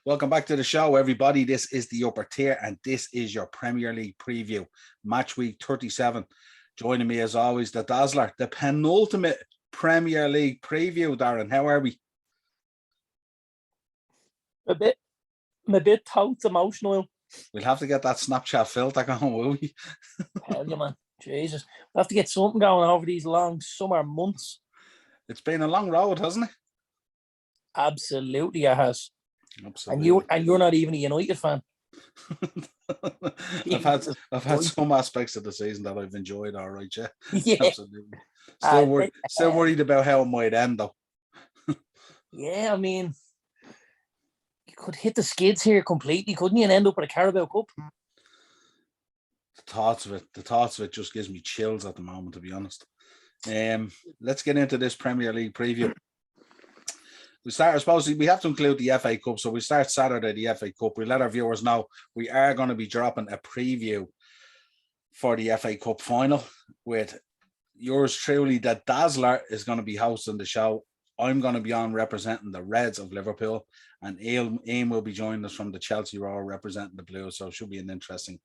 Welcome back to the show, everybody. This is the Upper Tier, and this is your Premier League preview, match week 37. Joining me, as always, the Dazzler, the penultimate Premier League preview. Darren, how are we? I'm a bit totes emotional. We'll have to get that Snapchat filter going, will we? Hell yeah, man. Jesus. We'll have to get something going over these long summer months. It's been a long road, hasn't it? Absolutely, it has. Absolutely. And you're not even a United fan. I've had some aspects of the season that I've enjoyed, all right, yeah. Yeah. Absolutely. Still worried about how it might end, though. Yeah, I mean, you could hit the skids here completely, couldn't you, and end up with a Carabao Cup? The thoughts of it just gives me chills at the moment, to be honest. Let's get into this Premier League preview. We start, I suppose, we have to include the FA Cup. So we start Saturday, the FA Cup. We let our viewers know we are going to be dropping a preview for the FA Cup final with yours truly. The Dazzler is going to be hosting the show. I'm going to be on representing the Reds of Liverpool, and Ian will be joining us from the Chelsea Roar representing the Blues. So it should be an interesting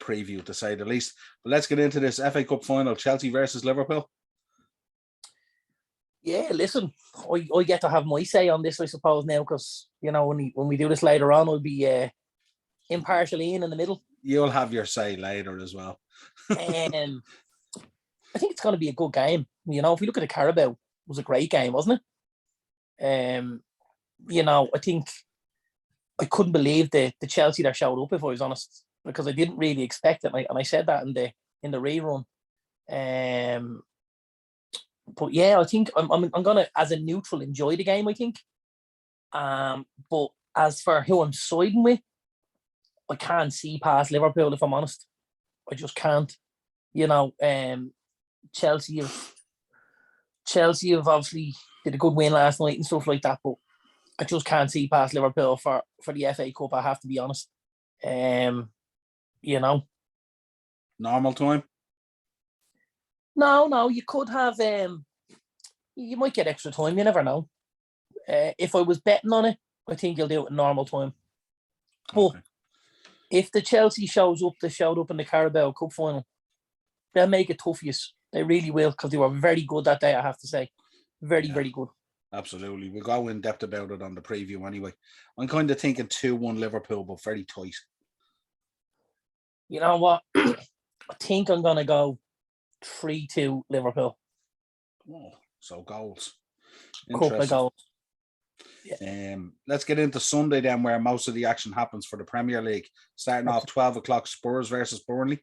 preview, to say the least. But let's get into this FA Cup final, Chelsea versus Liverpool. Yeah, listen, I get to have my say on this, I suppose, now, because, you know, when we do this later on, I'll be impartial Ian in the middle. You'll have your say later as well. I think it's going to be a good game. You know, if we look at the Carabao, it was a great game, wasn't it? You know, I think I couldn't believe the Chelsea that showed up, if I was honest, because I didn't really expect it, and I said that in the rerun. But yeah, I think I'm gonna, as a neutral, enjoy the game, I think. But as for who I'm siding with, I can't see past Liverpool, if I'm honest. I just can't. You know, Chelsea have obviously did a good win last night and stuff like that, but I just can't see past Liverpool for the FA Cup, I have to be honest. You know. Normal time? No, you could have. You might get extra time. You never know. If I was betting on it, I think you'll do it in normal time. But if the Chelsea showed up in the Carabao Cup final, they'll make it tough for you. They really will, because they were very good that day, I have to say. Very good. Absolutely. We'll go in depth about it on the preview anyway. I'm kind of thinking 2-1 Liverpool, but very tight. You know what? I think I'm going to go 3-2 Liverpool. Oh, so goals. Couple of goals. Yeah. Let's get into Sunday then, where most of the action happens for the Premier League. Starting off 12 o'clock, Spurs versus Burnley.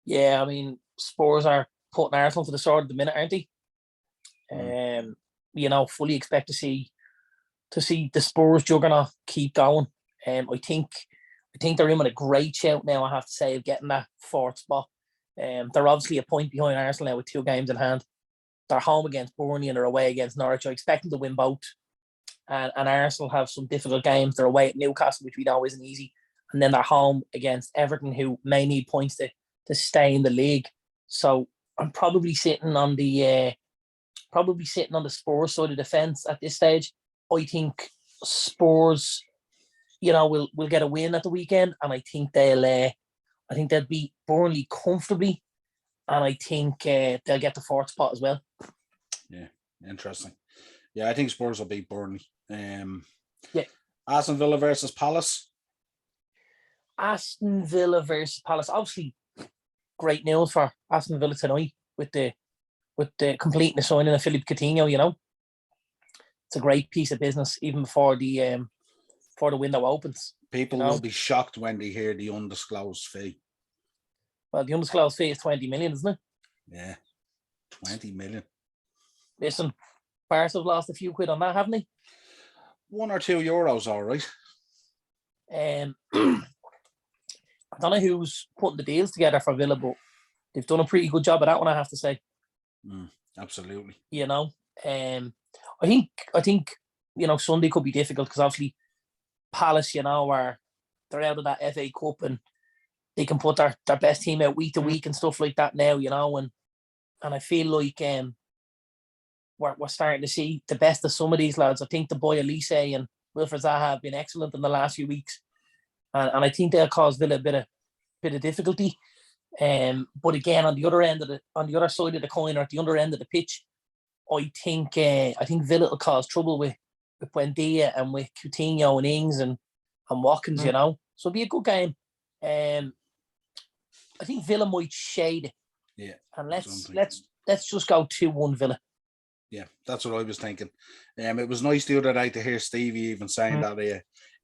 Yeah, I mean, Spurs are putting Arsenal to the sword at the minute, aren't they? You know, fully expect to see the Spurs juggernaut keep going. I think they're in with a great shout now, I have to say, of getting that fourth spot. They're obviously a point behind Arsenal now with 2 games in hand. They're home against Burnley and they're away against Norwich. I expect them to win both. And Arsenal have some difficult games. They're away at Newcastle, which we know isn't easy. And then they're home against Everton, who may need points to stay in the league. So I'm probably sitting on the Spurs side of the fence at this stage. I think Spurs, you know, will get a win at the weekend, and I think they'll beat Burnley comfortably, and I think they'll get the 4th spot as well. Yeah, interesting. Yeah, I think Spurs will beat Burnley. Yeah. Aston Villa versus Palace. Aston Villa versus Palace. Obviously, great news for Aston Villa tonight with the completing the signing of Philippe Coutinho. You know, it's a great piece of business even before the window opens. People will be shocked when they hear the undisclosed fee. Well, the undisclosed fee is 20 million, isn't it? Yeah, 20 million. Listen, Barca have lost a few quid on that, haven't they? 1 or 2 euros, all right. I don't know who's putting the deals together for Villa, but they've done a pretty good job of that one, I have to say. Absolutely. You know, I think you know, Sunday could be difficult because obviously Palace, you know, they're out of that FA Cup and they can put their best team out week to week and stuff like that now, you know, and I feel like we're starting to see the best of some of these lads. I think the boy Elise and Wilfred Zaha have been excellent in the last few weeks, and I think they'll cause Villa a bit of difficulty. But again, on the other side of the coin, or at the other end of the pitch, I think Villa will cause trouble with Buendia and with Coutinho and Ings and Watkins. You know, so it'll be a good game. I think Villa might shade it. Yeah, and let's just go 2-1 Villa. Yeah, that's what I was thinking. It was nice the other day to hear Stevie even saying that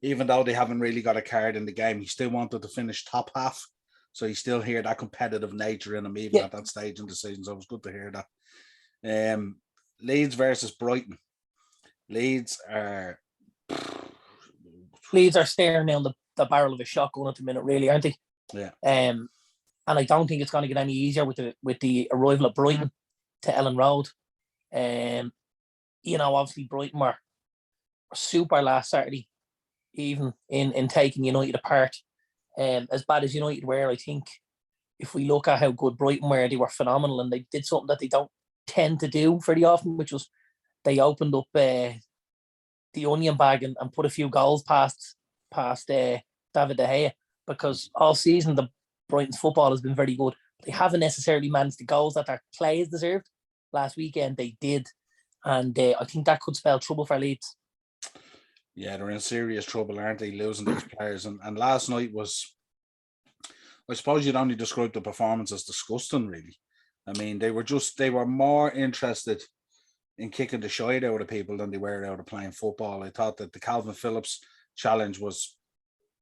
even though they haven't really got a card in the game, he still wanted to finish top half. So you still hear that competitive nature in him even at that stage in the season. So it was good to hear that. Leeds versus Brighton. Leeds are staring down the barrel of a shotgun at the minute, really, aren't they? Yeah. And I don't think it's going to get any easier with the arrival of Brighton to Ellen Road. Obviously Brighton were super last Saturday, even in taking United apart. As bad as United were, I think if we look at how good Brighton were, they were phenomenal, and they did something that they don't tend to do very often, which was they opened up the onion bag and put a few goals past David De Gea, because all season the Brighton's football has been very good. They haven't necessarily managed the goals that their players deserved. Last weekend they did, and I think that could spell trouble for Leeds. Yeah, they're in serious trouble, aren't they, losing these players? And last night was, I suppose you'd only describe the performance as disgusting, really. I mean, they were more interested in kicking the shite out of people than they were out of playing football. I thought that the Calvin Phillips challenge was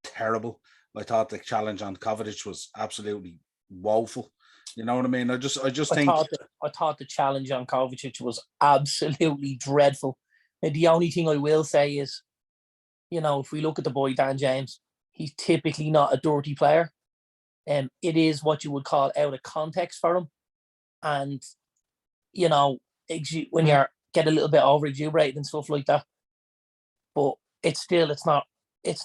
terrible. I thought the challenge on Kovacic was absolutely woeful. You know what I mean? I thought the challenge on Kovacic was absolutely dreadful. And the only thing I will say is, if we look at the boy Dan James, he's typically not a dirty player. It is what you would call out of context for him. And, when you get a little bit over exuberated and stuff like that. But it's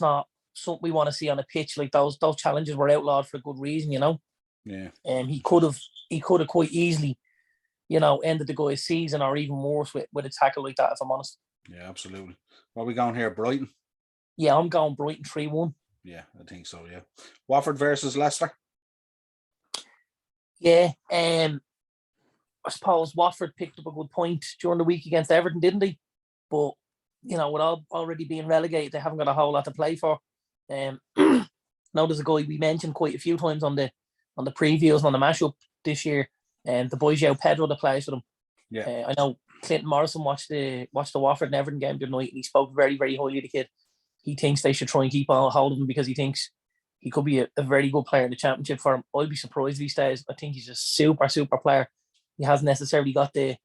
not something we want to see on a pitch. Like those challenges were outlawed for a good reason, Yeah. He could have quite easily, ended the guy's season, or even worse with a tackle like that, if I'm honest. Yeah, absolutely. What are we going here, Brighton? Yeah, I'm going Brighton 3-1. Yeah, I think so, yeah. Watford versus Leicester? Yeah, I suppose Watford picked up a good point during the week against Everton, didn't they? But, with already being relegated, they haven't got a whole lot to play for. Now there's a guy we mentioned quite a few times on the previews and on the mashup this year, and the boy João Pedro that plays for them. Yeah, I know Clinton Morrison watched the Watford and Everton game the other night, and he spoke very, very highly of the kid. He thinks they should try and keep on hold of him because he thinks he could be a very good player in the Championship for him. I'd be surprised if he stays. I think he's a super, super player. He hasn't necessarily got the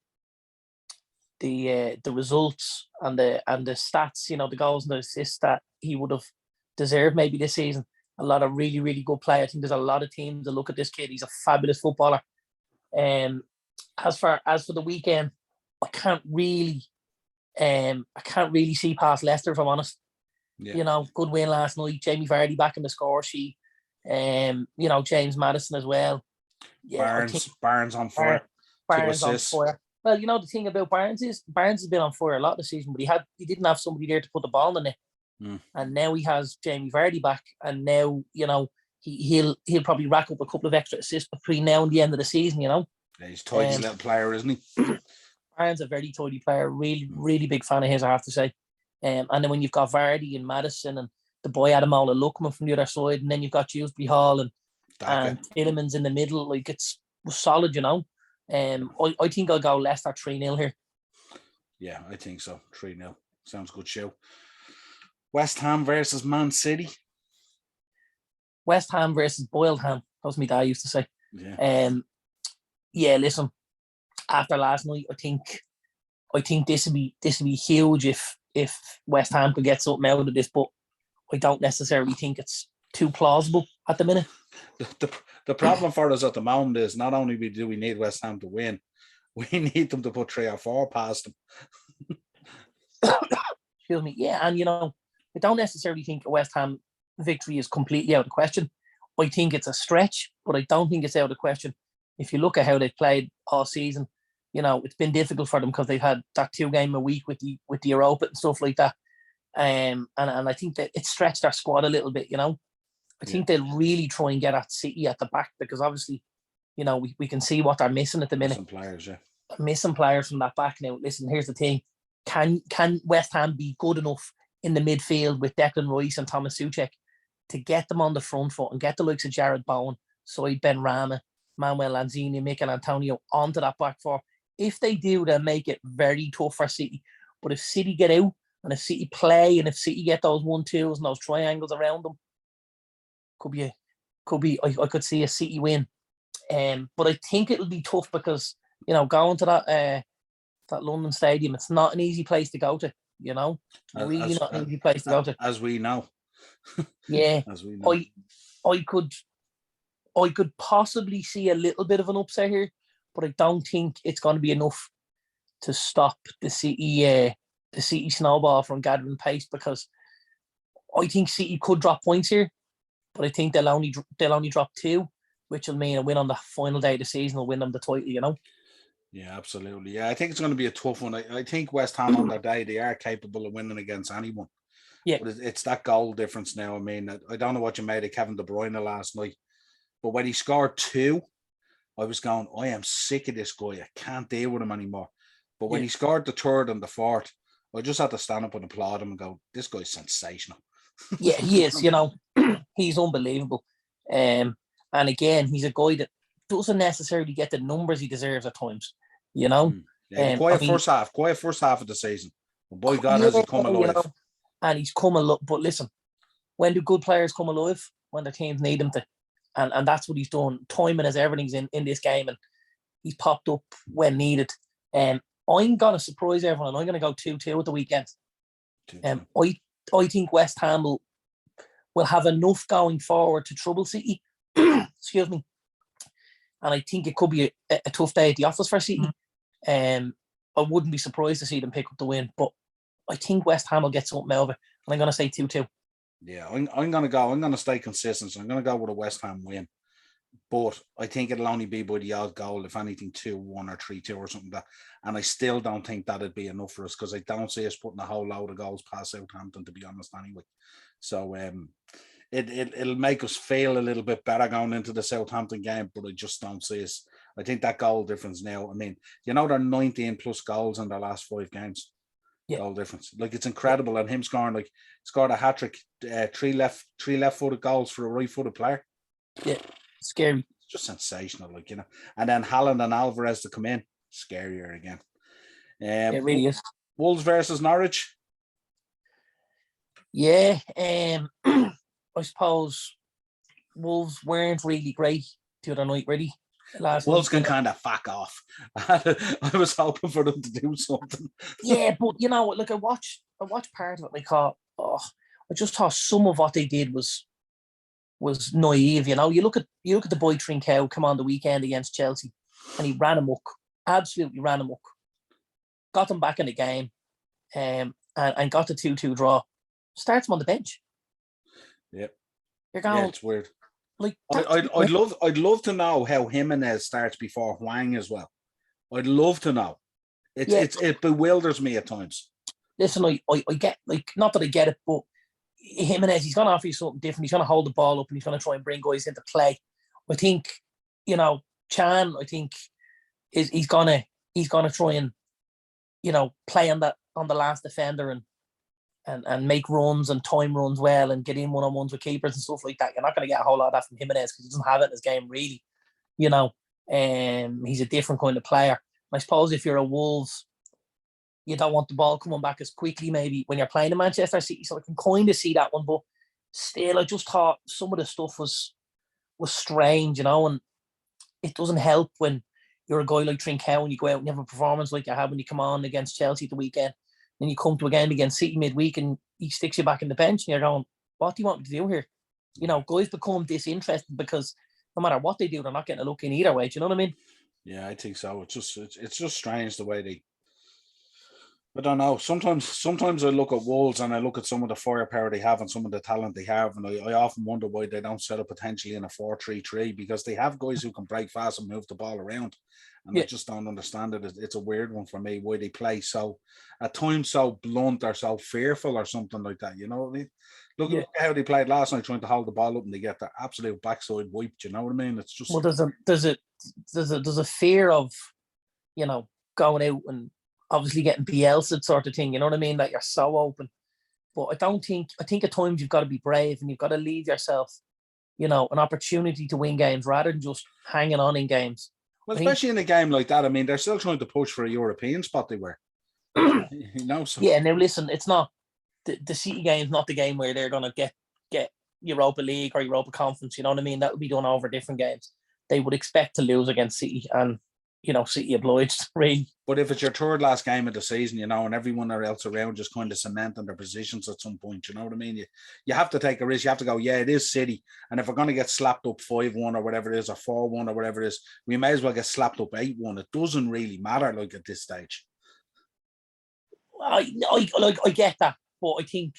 results and the stats, the goals and the assists that he would have deserved maybe this season. A lot of really, really good play. I think there's a lot of teams that look at this kid. He's a fabulous footballer. As for the weekend, I can't really see past Leicester, if I'm honest. Yeah. Good win last night. Jamie Vardy back in the score sheet. James Maddison as well. Yeah, Barnes on fire. Barnes on fire. Well, the thing about Barnes is Barnes has been on fire a lot this season, but he didn't have somebody there to put the ball in the net. And now he has Jamie Vardy back, and now he'll probably rack up a couple of extra assists between now and the end of the season. Yeah, he's tidy little player, isn't he? Barnes a very tidy player. Really, really big fan of his, I have to say. And then when you've got Vardy and Maddison and the boy Adamola Lookman from the other side, and then you've got Dewsbury Hall and Tielemans in the middle, like it's solid. I think I'll go Leicester 3-0 here. Yeah, I think so. 3-0 sounds good show. West Ham versus Man City. West Ham versus boiled ham. That was my dad used to say. Yeah. Listen. After last night, I think this would be huge if West Ham could get something out of this, but I don't necessarily think it's too plausible at the minute. The problem for us at the moment is not only do we need West Ham to win, we need them to put 3 or 4 past them. Excuse me. Yeah, and I don't necessarily think a West Ham victory is completely out of question. I think it's a stretch, but I don't think it's out of question. If you look at how they've played all season, it's been difficult for them because they've had that 2 game a week with the Europa and stuff like that. And I think that it stretched our squad a little bit, you know. I think they'll really try and get at City at the back, because obviously, you know, we can see what they're missing at the minute. Missing players from that back. Now, listen, here's the thing. Can West Ham be good enough in the midfield with Declan Rice and Thomas Soucek to get them on the front foot and get the likes of Jared Bowen, Soid Ben Rama, Manuel Lanzini, Mikel Antonio onto that back four? If they do, they'll make it very tough for City. But if City get out, and if City play, and if City get those 1-2s and those triangles around them, I could see a City win. But I think it'll be tough because, you know, going to that London stadium, it's not an easy place to go to, you know. Really not an easy place to go to. As we know. Yeah. As we know. I could possibly see a little bit of an upset here, but I don't think it's going to be enough to stop the City snowball from gathering pace, because I think City could drop points here, but I think they'll only drop 2, which will mean a win on the final day of the season will win them the title, you know. Yeah, absolutely. Yeah, I think it's going to be a tough one. I think West Ham on their day, they are capable of winning against anyone. Yeah, but it's that goal difference now. I mean, I don't know what you made of Kevin De Bruyne last night, but when he scored 2, I was going, I am sick of this guy. I can't deal with him anymore. But when he scored the 3rd and the 4th, I just had to stand up and applaud him and go, this guy's sensational. Yeah, he is, you know. He's unbelievable. And again, he's a guy that doesn't necessarily get the numbers he deserves at times, you know. Yeah, quiet first half of the season. But boy, God, has he come alive. You know, and he's come alive. But listen, when do good players come alive? When their teams need them to. And that's what he's done. Timing is everything's in this game, and he's popped up when needed. I'm going to surprise everyone. I'm going to go 2-2 at the weekend. I think West Ham will have enough going forward to trouble City. Excuse me. And I think it could be a tough day at the office for City. I wouldn't be surprised to see them pick up the win, but I think West Ham will get something out of it. And I'm going to say 2-2. Yeah, I'm going to stay consistent. So I'm going to go with a West Ham win. But I think it'll only be by the odd goal, if anything, 2-1 or 3-2 or something like that. And I still don't think that'd be enough for us, because I don't see us putting a whole load of goals past Southampton, to be honest, anyway. So it'll make us feel a little bit better going into the Southampton game, but I just don't see us. I think that goal difference now, I mean, you know, they're 19 plus goals in their last 5 games. Yeah. Goal difference. Like, it's incredible. And him scored a hat-trick, 3 left-footed goals for a right-footed player. Yeah. Scary. It's just sensational, like, you know. And then Haaland and Alvarez to come in, scarier again. It really is. Wolves versus Norwich. Yeah, I suppose Wolves weren't really great the other night, really. Wolves can kind of fuck off. I was hoping for them to do something. Yeah, but you know, like I watched part of it. And I thought, I just thought some of what they did was naive. You know, you look at the boy Trincao come on the weekend against Chelsea, and he ran amok, absolutely ran amok. Got them back in the game, and got the 2-2 draw. Starts him on the bench. Yep. You're going. Yeah, it's weird. Like, I'd love to know how Jimenez starts before Hwang as well. I'd love to know. It bewilders me at times. Listen, I get, like, not that I get it, but Jimenez, he's going to offer you something different. He's going to hold the ball up and he's going to try and bring guys into play. I think, you know, Chan, I think he's going to try and, you know, play on the last defender and make runs and time runs well and get in one-on-ones with keepers and stuff like that. You're not going to get a whole lot of that from Jimenez because he doesn't have it in his game, really. You know, he's a different kind of player. I suppose if you're a Wolves, you don't want the ball coming back as quickly maybe when you're playing in Manchester City. So I can kind of see that one. But still, I just thought some of the stuff was strange, you know, and it doesn't help when you're a guy like Trincao and you go out and you have a performance like you had when you come on against Chelsea at the weekend. Then you come to a game against City midweek and he sticks you back in the bench and you're going, what do you want me to do here? You know, guys become disinterested because no matter what they do, they're not getting a look in either way. Do you know what I mean? Yeah, I think so. It's just strange the way I don't know. Sometimes I look at Wolves and I look at some of the firepower they have and some of the talent they have, and I often wonder why they don't set up potentially in a 4-3-3, because they have guys who can break fast and move the ball around. And I just don't understand it. It's a weird one for me why they play so at times so blunt or so fearful or something like that. You know what I mean? Look at how they played last night, trying to hold the ball up and they get the absolute backside wiped. You know what I mean? It's just there's a fear of, you know, going out and obviously getting Bielsa sort of thing, you know what I mean? That you're so open. But I think at times you've got to be brave and you've got to leave yourself, you know, an opportunity to win games rather than just hanging on in games. Well, especially in a game like that. I mean, they're still trying to push for a European spot, they were. You know, so. Yeah, now listen, it's not the City game's not the game where they're gonna get Europa League or Europa Conference, you know what I mean? That would be done over different games. They would expect to lose against City, and you know, City obliged, really. But if it's your third last game of the season, you know, and everyone else around just kind of cementing their positions at some point, you know what I mean? You have to take a risk. You have to go, yeah, it is City. And if we're going to get slapped up 5-1 or whatever it is, or 4-1 or whatever it is, we may as well get slapped up 8-1. It doesn't really matter, like, at this stage. I get that, but I think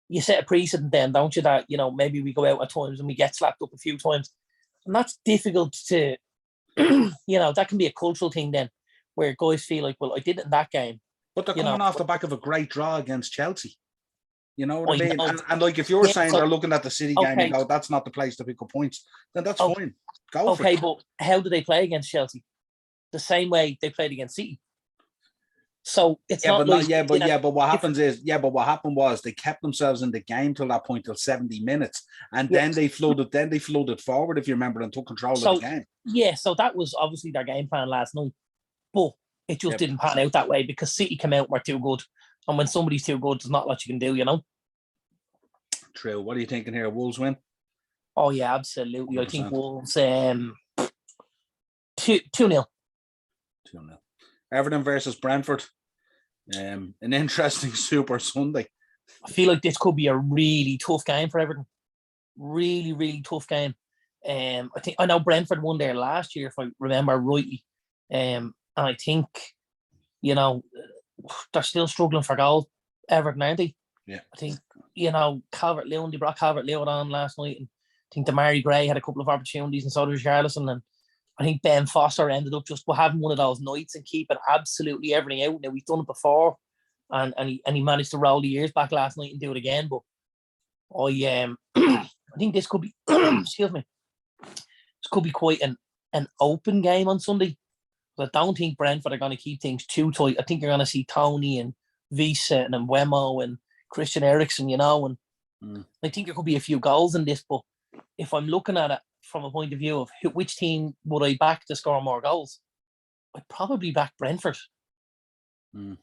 you set a precedent then, don't you, that, you know, maybe we go out at times and we get slapped up a few times. And that's difficult to... you know, that can be a cultural thing then, where guys feel like, well, I did it in that game. But they're coming off the back of a great draw against Chelsea. You know what I mean? And like, if you're saying they're looking at the City game and go, that's not the place to pick up points, then that's fine. Go for it. Okay, but how do they play against Chelsea? The same way they played against City. So it's but what happened was they kept themselves in the game till that point, till 70 minutes, and then they floated forward, if you remember, and took control of the game. Yeah, so that was obviously their game plan last night, but it just didn't pan out that way because City came out and were too good, and when somebody's too good, there's not much you can do, you know. True. What are you thinking here? Wolves win? Oh yeah, absolutely. 100%. I think Wolves 2-0. 2-0. Everton versus Branford. An interesting Super Sunday. I feel like this could be a really tough game for Everton. Really, really tough game. I know Brentford won there last year, if I remember rightly. And I think, you know, they're still struggling for goal. Everton, aren't they? Yeah. I think, you know, they brought Calvert-Lewin on last night, and I think Damari Gray had a couple of opportunities, and so did Richarlison, and I think Ben Foster ended up just having one of those nights and keeping absolutely everything out. Now, we've done it before, and he managed to roll the years back last night and do it again. But I think this could be excuse me, this could be quite an open game on Sunday. But I don't think Brentford are going to keep things too tight. I think you're going to see Tony and Visa and Wemo and Christian Eriksen, you know, and I think there could be a few goals in this. But if I'm looking at it from a point of view of which team would I back to score more goals, I'd probably back Brentford. I'm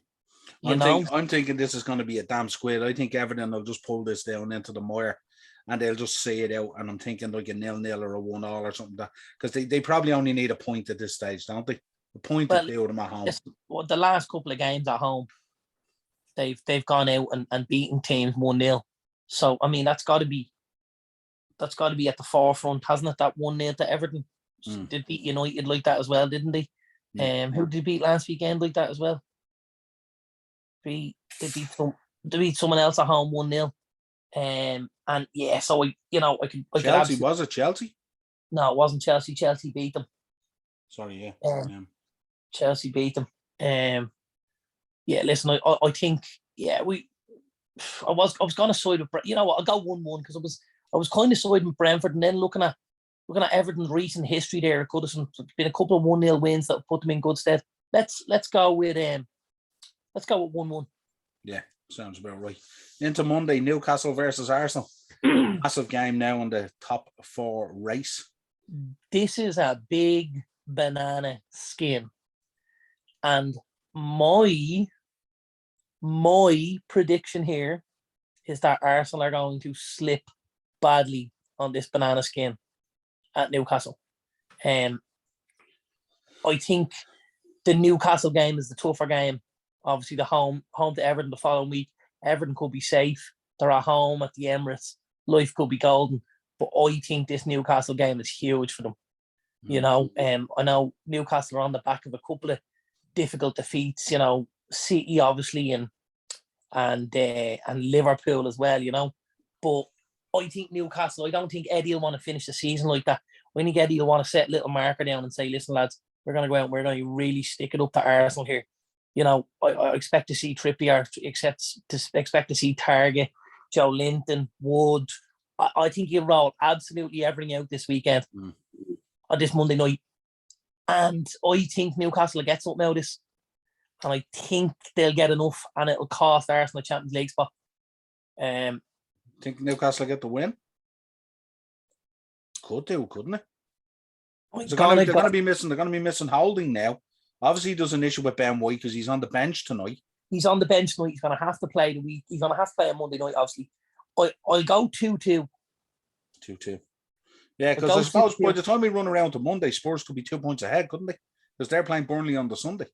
thinking this is going to be a damn squid. I think Everton will just pull this down into the mire and they'll just see it out. And I'm thinking like a 0-0 or a 1-1 or something, because they probably only need a point at this stage, don't they? A point to do them at home. The last couple of games at home, they've gone out and beaten teams 1-0. So I mean, that's got to be at the forefront, hasn't it? That 1-0 to Everton. They beat United like that as well, didn't they? Who did they beat last weekend like that as well? They beat someone else at home 1-0. And yeah, so Chelsea, was it Chelsea? No, it wasn't Chelsea. Chelsea beat them. Sorry, yeah. Chelsea beat them. Yeah, listen, I think I was going to side with, you know what, I'll go 1-1 because I was kind of siding with Brentford, and then looking at Everton's recent history there, it could have been a couple of 1-0 wins that put them in good stead. Let's go with 1-1. Yeah, sounds about right. Into Monday, Newcastle versus Arsenal. Massive game now in the top 4 race. This is a big banana skin, and my prediction here is that Arsenal are going to slip badly on this banana skin at Newcastle. I think the Newcastle game is the tougher game. Obviously, the home to Everton the following week. Everton could be safe. They're at home at the Emirates. Life could be golden. But I think this Newcastle game is huge for them. You know, I know Newcastle are on the back of a couple of difficult defeats. You know, City obviously and Liverpool as well, you know. But I think Newcastle, I don't think Eddie will want to finish the season like that. I think Eddie will want to set a little marker down and say, listen, lads, we're going to go out and we're going to really stick it up to Arsenal here. You know, I expect to see Trippier, expect to see Target, Joe Linton, Wood. I think he'll roll absolutely everything out this weekend, on this Monday night. And I think Newcastle will get something out of this. And I think they'll get enough, and it'll cost Arsenal a Champions League spot. Think Newcastle will get the win? Could do, couldn't it? They're going to be missing. They're going to be missing Holding now. Obviously, there's an issue with Ben White because he's on the bench tonight. He's on the bench tonight. He's going to have to play the week. He's going to have to play on Monday night. Obviously, I'll go 2-2. 2-2. Yeah, because I suppose by the time we run around to Monday, Spurs could be 2 points ahead, couldn't they? Because they're playing Burnley on the Sunday.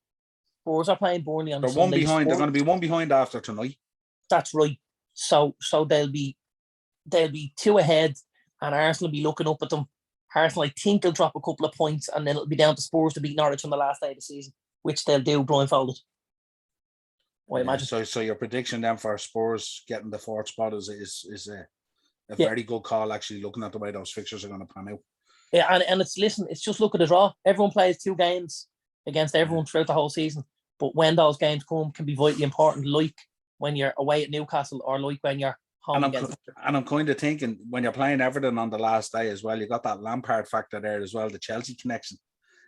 Spurs are playing Burnley on the Sunday. Sunday. They're going to be one behind after tonight. That's right. So they'll be 2 ahead, and Arsenal will be looking up at them. Arsenal, I think, will drop a couple of points, and then it'll be down to Spurs to beat Norwich on the last day of the season, which they'll do blindfolded. I imagine. So your prediction then for Spurs getting the 4th spot is a very good call, actually, looking at the way those fixtures are going to pan out. Yeah, and it's just look at the draw. Everyone plays 2 games against everyone throughout the whole season, but when those games come, can be vitally important, like when you're away at Newcastle or like when you're home against. And I'm kind of thinking when you're playing Everton on the last day as well, you got that Lampard factor there as well, the Chelsea connection.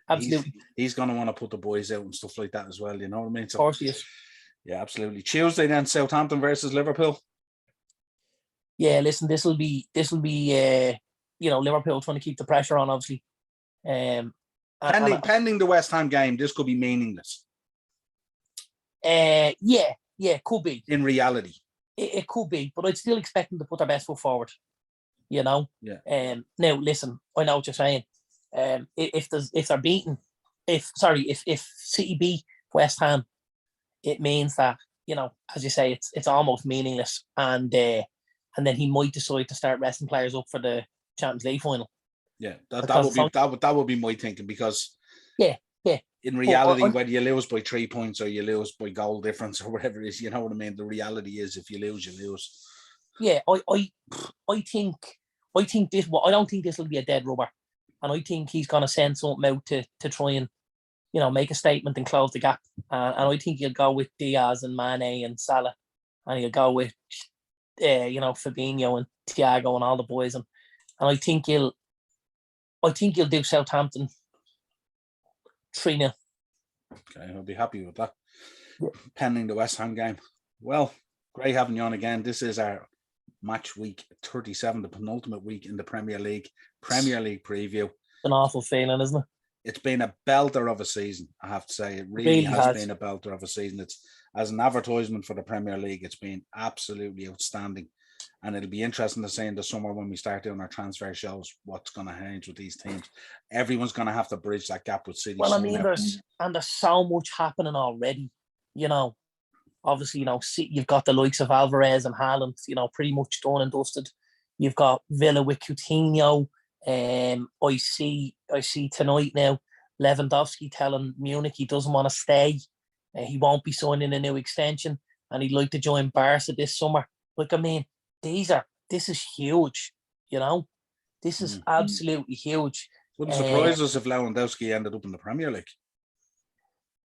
Absolutely. He's going to want to put the boys out and stuff like that as well, you know what I mean? So, of course he is. Yeah, absolutely. Tuesday then, Southampton versus Liverpool. Yeah, listen, this will be Liverpool trying to keep the pressure on, obviously. Pending the West Ham game, this could be meaningless. Yeah, could be. In reality. It could be, but I'd still expect them to put their best foot forward. You know? Yeah. Now listen, I know what you're saying. If City beat West Ham, it means that, you know, as you say, it's almost meaningless. And then he might decide to start resting players up for the Champions League final. Yeah, that would be my thinking, because in reality, whether you lose by 3 points or you lose by goal difference or whatever it is, you know what I mean? The reality is, if you lose, you lose. Yeah, I think this. I don't think this will be a dead rubber, and I think he's going to send something out to try and, you know, make a statement and close the gap. And I think he'll go with Diaz and Mane and Salah, and he'll go with Fabinho and Thiago and all the boys, and I think he'll do Southampton 3-0. Okay, I'll be happy with that. Pending the West Ham game. Well, great having you on again. This is our match week 37, the penultimate week in the Premier League preview. An awful feeling, isn't it? It's been a belter of a season, I have to say. It really has been a belter of a season. It's, as an advertisement for the Premier League, it's been absolutely outstanding. And it'll be interesting to see in the summer when we start doing our transfer shows what's going to change with these teams. Everyone's going to have to bridge that gap with City. Well, I mean, there's so much happening already. You know, obviously, you know, you've got the likes of Alvarez and Haaland, you know, pretty much done and dusted. You've got Villa with Coutinho. I see tonight now Lewandowski telling Munich he doesn't want to stay. He won't be signing a new extension, and he'd like to join Barca this summer. Like, I mean, this is huge, you know? This is absolutely huge. Wouldn't surprise us if Lewandowski ended up in the Premier League.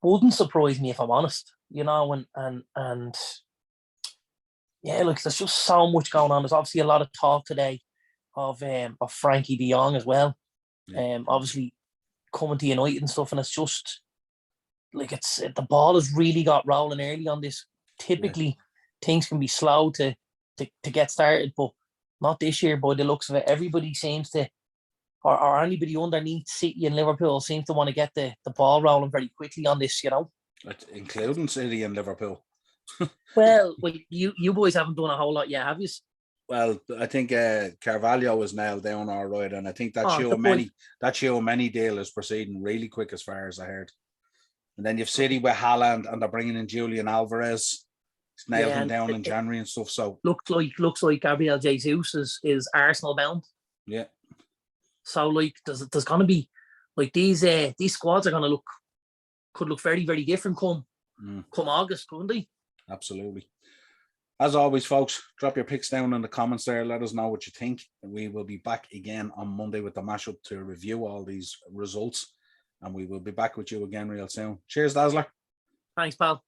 Wouldn't surprise me, if I'm honest, you know, and yeah, look, there's just so much going on. There's obviously a lot of talk today of Frankie de Jong as well. Yeah. Obviously coming to United and stuff, and it's just like the ball has really got rolling early on this. Typically things can be slow to get started, but not this year by the looks of it. Everybody seems to, or anybody underneath City and Liverpool seems to want to get the ball rolling very quickly on this, you know. Including City and Liverpool. well, you boys haven't done a whole lot yet, have you? Well, I think Carvalho is nailed down all right, and I think that Tchouaméni deal is proceeding really quick as far as I heard. And then you've City with Haaland, and they're bringing in Julian Alvarez. It's nailed him down in January and stuff. So looks like Gabriel Jesus is Arsenal bound. Yeah. So like there's going to be like these squads are going to could look very, very different come come August, couldn't they? Absolutely. As always, folks, drop your picks down in the comments there. Let us know what you think. We will be back again on Monday with the mashup to review all these results. And we will be back with you again real soon. Cheers, Dazzler. Thanks, pal.